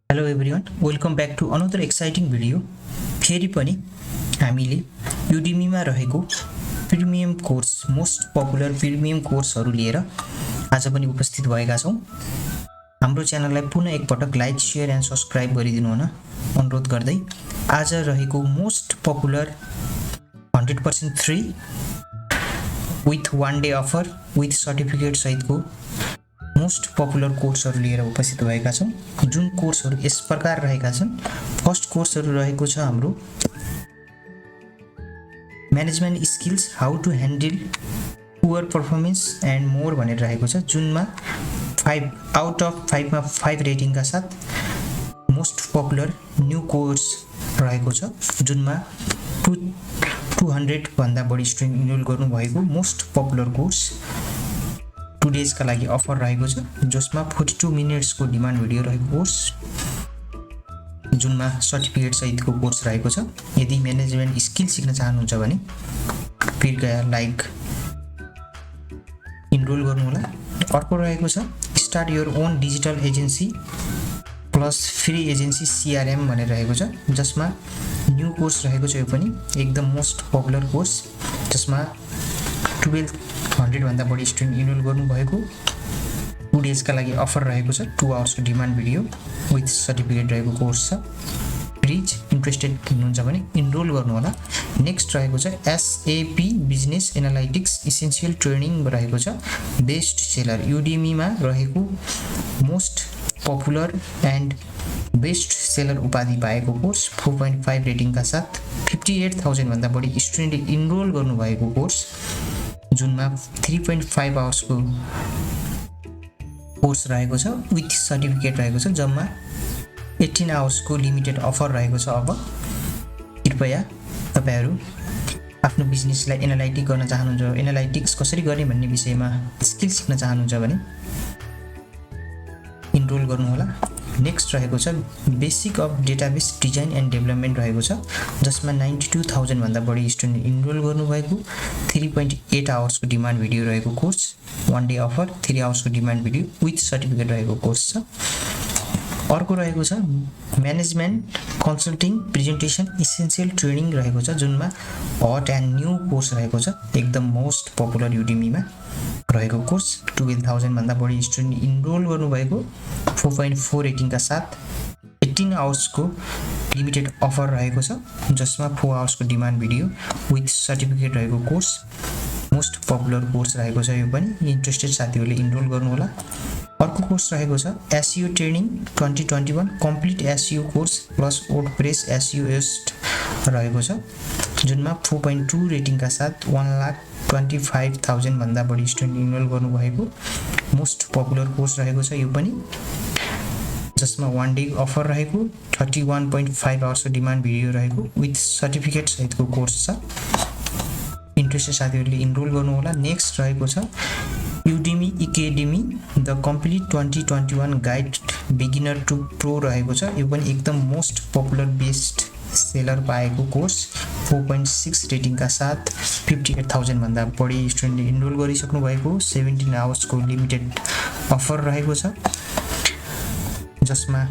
Hello everyone, welcome back to another exciting video. फेरि पनि हामीले Udemy मा रहेको premium course most popular premium कोर्सहरु लिएर आज पनि उपस्थित भएका छौं। हाम्रो च्यानललाई पुनः एकपटक लाइक, शेयर एन्ड सब्स्क्राइब गरिदिनु हुन अनुरोध गर्दै आज रहेको most popular 100% free with one day offer with certificate सहितको मोस्ट पपुलर कोर्सहरु लिएर उपस्थित भएका छौं। जुन कोर्सहरु यस प्रकार रहेका छन्। फर्स्ट कोर्सहरु रहेको छ हाम्रो management skills how to handle poor performance and more भनेर रहेको छ, जुनमा 5 आउट अफ 5 मा 5 रेटिङका साथ मोस्ट पपुलर न्यू कोर्स रहेको छ, जुनमा 200 भन्दा बढी स्टुडेन्ट इनरोल गर्नु भएको मोस्ट पपुलर कोर्स 2 डेज का लागि अफर रहेको छ, जसमा 42 मिनेट्स को डिमान्ड भिडियो रहेको कोर्स, जुनमा सर्टिफिकेट सहितको कोर्स रहेको छ। यदि म्यानेजमेन्ट स्किल सिक्न चाहनुहुन्छ भने कृपया लाइक इनरोल गर्नु होला। अर्को रहेको छ start your own digital agency plus free agency CRM भनेर रहेको छ, जसमा न्यू कोर्स रहेको छ। यो पनि एकदम मोस्ट पपुलर कोर्स, जसमा 1200 भन्दा बढी स्टुडेन्ट इनरोल गर्नु भएको 2 डेज का लागि अफर रहेको छ। 2 आवर्स को डिमान्ड भिडियो विथ सर्टिफिकेट रहेको कोर्स छ। प्लिज इन्ट्रेस्टेड हुनुहुन्छ भने इनरोल गर्नु होला। नेक्स्ट रहेको छ SAP business analytics essential training रहेको छ, बेस्ट सेलर Udemy मा रहेको most popular and best seller उपाधि पाएको कोर्स, 4.5 रेटिङ का साथ 58000 भन्दा बढी स्टुडेन्ट इनरोल गर्नु भएको कोर्स, जुनमा 3.5 आवर्स को कोर्स रहेको छ विथ सर्टिफिकेट रहेको छ। जम्मा 18 आवर्स को लिमिटेड अफर रहेको छ। अब कृपया तपाईहरु आफ्नो बिजनेसलाई एनालाइटिक गर्न चाहनुहुन्छ, एनालाइटिक्स कसरी गर्ने भन्ने विषयमा स्किल सिक्न चाहनुहुन्छ भने इनरोल गर्नु होला। नेक्स्ट रहेको छ basic of database design and development रहेको छ, जसमा 92000 भन्दा बढी स्टुडेन्ट इनरोल गर्नु भएको 3.8 आवर्स को डिमान्ड भिडियो रहेको कोर्स, 1 डे अफर 3 आवर्स को डिमान्ड भिडियो विथ सर्टिफिकेट रहेको कोर्स छ। अर्को रहेको छ management consulting presentation essential training रहेको छ, जुनमा हट एन्ड न्यू कोर्स रहेको छ। एकदम मोस्ट पपुलर Udemy मा रहेको कोर्स, 12000 भन्दा बढी स्टुडेन्ट इनरोल गर्नु भएको 4.4 रेटिङ का साथ 18 आवर्स को लिमिटेड अफर रहेको छ, जसमा 4 आवर्स को डिमान्ड भिडियो विथ सर्टिफिकेट रहेको कोर्स, मोस्ट पपुलर कोर्स रहेको छ। यो पनि इन्ट्रेस्टेड साथीहरुले इनरोल गर्नु होला। अर्को कोर्स रहेको छ SEO training 2021 complete SEO course plus WordPress SEO रहेको छ, जुनमा 4.2 रेटिङ का साथ 1,25,000 भन्दा बढी स्टुडेन्ट इनरोल गर्नु भएको मोस्ट पपुलर कोर्स रहेको छ। यो पनि जसमा 1 डे अफर रहेको 31.5 आवर्स को डिमान्ड भिडियो रहेको विथ सर्टिफिकेट सहितको कोर्स छ। इन्ट्रेस्टेड साथीहरुले इनरोल गर्नु होला। नेक्स्ट रहेको छ Udemy Academy the complete 2021 guide beginner to pro रहेको छ। यो पनि एकदम मोस्ट पपुलर बेस्ट सेलर पाएको कोर्स, 4.6 रेटिङ का साथ 58000 भन्दा बढी स्टुडेन्टले इनरोल गरिसक्नु भएको 17 आवर्स को लिमिटेड अफर रहेको छ, जसमा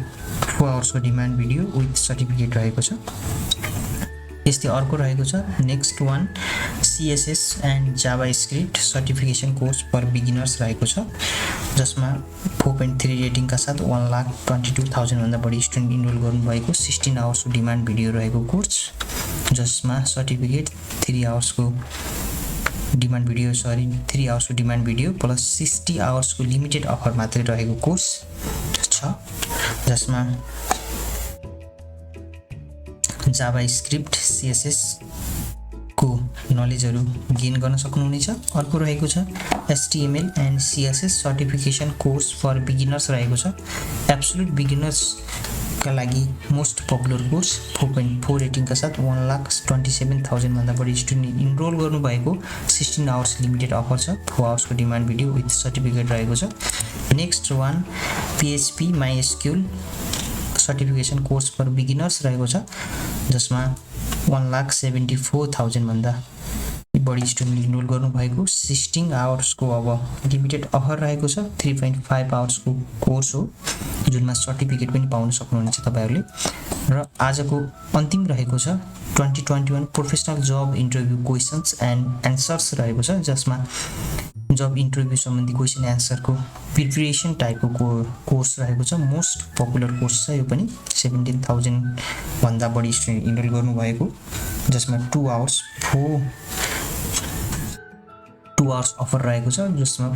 4 आवर्स को डिमान्ड भिडियो विथ सर्टिफिकेट रहेको छ। यस्तै अर्को रहेको छ next one CSS and JavaScript certification course for beginners रहेको छ, जसमा 4.3 रेटिङ का साथ 1,22,000 भन्दा बढी स्टुडेन्ट इनरोल गर्नु भएको 16 आवर्स को डिमान्ड भिडियो रहेको कोर्स, जसमा सर्टिफिकेट 3 आवर्स को डिमान्ड भिडियो 3 आवर्स को डिमान्ड भिडियो प्लस 60 आवर्स को लिमिटेड अफर मात्रै रहेको कोर्स छ, जसमा जावास्क्रिप्ट CSS को नलेजहरु गेन गर्न सक्नुहुनेछ। अर्को रहेको छ HTML and CSS certification course for beginners रहेको छ, एब्सोल्युट बिगिनर्स का लागि मोस्ट पपुलर कोर्स, 4.4 रेटिङ का साथ 1,27,000 भन्दा बढी स्टुडेन्ट इनरोल गर्नु भएको 16 आवर्स लिमिटेड अफर छ, 4 आवर्स को डिमान्ड भिडियो विथ सर्टिफिकेट रहेको छ। Next one PHP MySQL certification course for beginners रहेको छ, जसमा 1,74,000 भन्दा बढी स्टुडेन्ट इनरोल गर्नु भएको 16 आवर्स को अब लिमिटेड अफर रहेको छ। 3.5 आवर्स को कोर्स हो, जुनमा सर्टिफिकेट पनि पाउन सक्नुहुनेछ तपाईहरुले। र आजको अन्तिम रहेको छ 2021 professional job interview questions and answers रहेको छ, जसमा जब इन्टरभ्यु सम्बन्धी क्वेशन एन्सरको प्रिपरेसन टाइपको कोर्स रहेको छ। मोस्ट पपुलर कोर्स छ यो पनि। 17,000 भन्दा बढी स्टुडेन्ट इनरोल गर्नु भएको, जसमा 2 आवर्स अफर रहेको छ, जसमा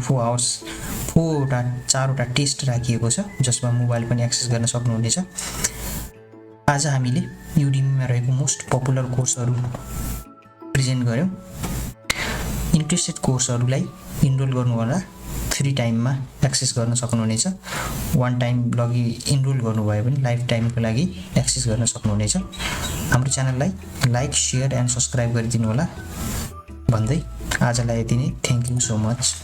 4वटा टेस्ट राखिएको छ, जसमा मोबाइल पनि एक्सेस गर्न सक्नुहुनेछ। आज हामीले युडेमीमा रहेको मोस्ट पपुलर कोर्सहरु प्रेजेन्ट गर्यौं। इन्ट्रेस्टेड कोर्सहरुलाई इनरोल गर्नु होला, फ्री टाइममा एक्सेस गर्न सक्नुहुनेछ। वन टाइम लगी इनरोल गर्नुभयो भने लाइफ टाइमको लागि एक्सेस गर्न सक्नुहुनेछ। हाम्रो च्यानललाई लाइक, शेयर एन्ड सब्स्क्राइब गरिदिनु होला भन्दै आजलाई यति नै। Thank you so much.